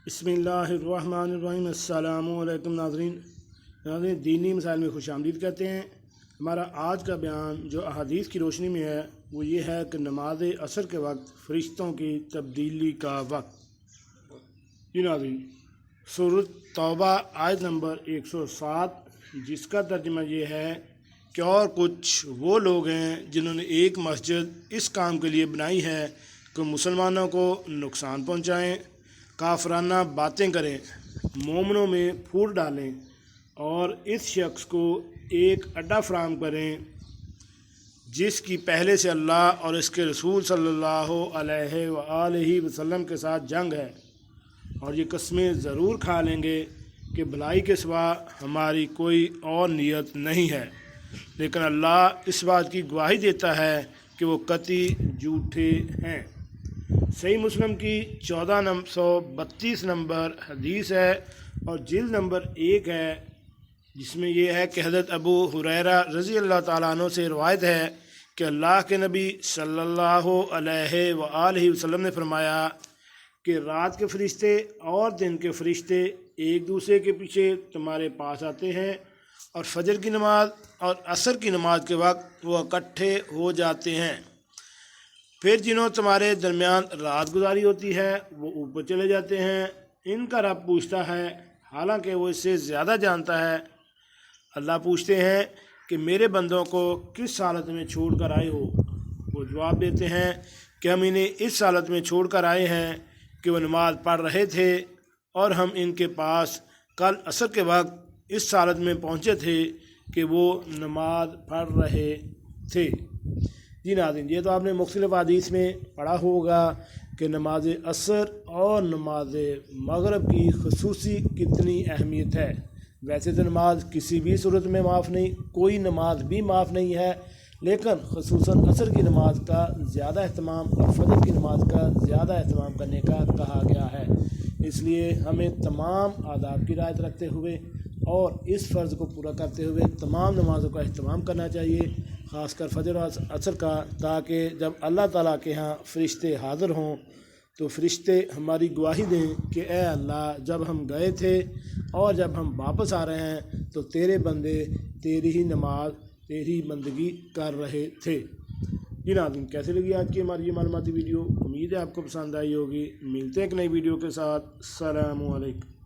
بسم اللہ الرحمن الرحیم۔ السلام علیکم ناظرین، دینی مسائل میں خوش آمدید کہتے ہیں۔ ہمارا آج کا بیان جو احادیث کی روشنی میں ہے وہ یہ ہے کہ نماز عصر کے وقت فرشتوں کی تبدیلی کا وقت۔ ناظرین، سورۃ توبہ آیت نمبر 107، جس کا ترجمہ یہ ہے کہ اور کچھ وہ لوگ ہیں جنہوں نے ایک مسجد اس کام کے لیے بنائی ہے کہ مسلمانوں کو نقصان پہنچائیں، کافرانہ باتیں کریں، مومنوں میں پھوٹ ڈالیں اور اس شخص کو ایک اڈا فراہم کریں جس کی پہلے سے اللہ اور اس کے رسول صلی اللہ علیہ وآلہ وسلم کے ساتھ جنگ ہے، اور یہ قسمیں ضرور کھا لیں گے کہ بھلائی کے سوا ہماری کوئی اور نیت نہیں ہے، لیکن اللہ اس بات کی گواہی دیتا ہے کہ وہ قطعی جھوٹے ہیں۔ صحیح مسلم کی 1432 نمبر حدیث ہے اور جلد نمبر 1 ہے، جس میں یہ ہے کہ حضرت ابو ہریرہ رضی اللہ تعالیٰ عنہ سے روایت ہے کہ اللہ کے نبی صلی اللہ علیہ وآلہ وسلم نے فرمایا کہ رات کے فرشتے اور دن کے فرشتے ایک دوسرے کے پیچھے تمہارے پاس آتے ہیں، اور فجر کی نماز اور عصر کی نماز کے وقت وہ اکٹھے ہو جاتے ہیں۔ پھر جنہوں تمہارے درمیان رات گزاری ہوتی ہے وہ اوپر چلے جاتے ہیں۔ ان کا رب پوچھتا ہے، حالانکہ وہ اس سے زیادہ جانتا ہے۔ اللہ پوچھتے ہیں کہ میرے بندوں کو کس حالت میں چھوڑ کر آئے ہو؟ وہ جواب دیتے ہیں کہ ہم انہیں اس حالت میں چھوڑ کر آئے ہیں کہ وہ نماز پڑھ رہے تھے، اور ہم ان کے پاس کل عصر کے وقت اس حالت میں پہنچے تھے کہ وہ نماز پڑھ رہے تھے۔ جی ناظرین، یہ تو آپ نے مختلف حدیث میں پڑھا ہوگا کہ نماز عصر اور نماز مغرب کی خصوصی کتنی اہمیت ہے۔ ویسے تو نماز کسی بھی صورت میں معاف نہیں، کوئی نماز بھی معاف نہیں ہے، لیکن خصوصاً عصر کی نماز کا زیادہ اہتمام اور فجر کی نماز کا زیادہ اہتمام کرنے کا کہا گیا ہے۔ اس لیے ہمیں تمام آداب کی رعایت رکھتے ہوئے اور اس فرض کو پورا کرتے ہوئے تمام نمازوں کا اہتمام کرنا چاہیے، خاص کر فجر اور عصر کا، تاکہ جب اللہ تعالیٰ کے ہاں فرشتے حاضر ہوں تو فرشتے ہماری گواہی دیں کہ اے اللہ، جب ہم گئے تھے اور جب ہم واپس آ رہے ہیں تو تیرے بندے تیری ہی نماز، تیری بندگی کر رہے تھے۔ جی ناظرین، کیسے لگی آج کی ہماری یہ معلوماتی ویڈیو؟ امید ہے آپ کو پسند آئی ہوگی۔ ملتے ہیں ایک نئی ویڈیو کے ساتھ۔ السلام علیکم۔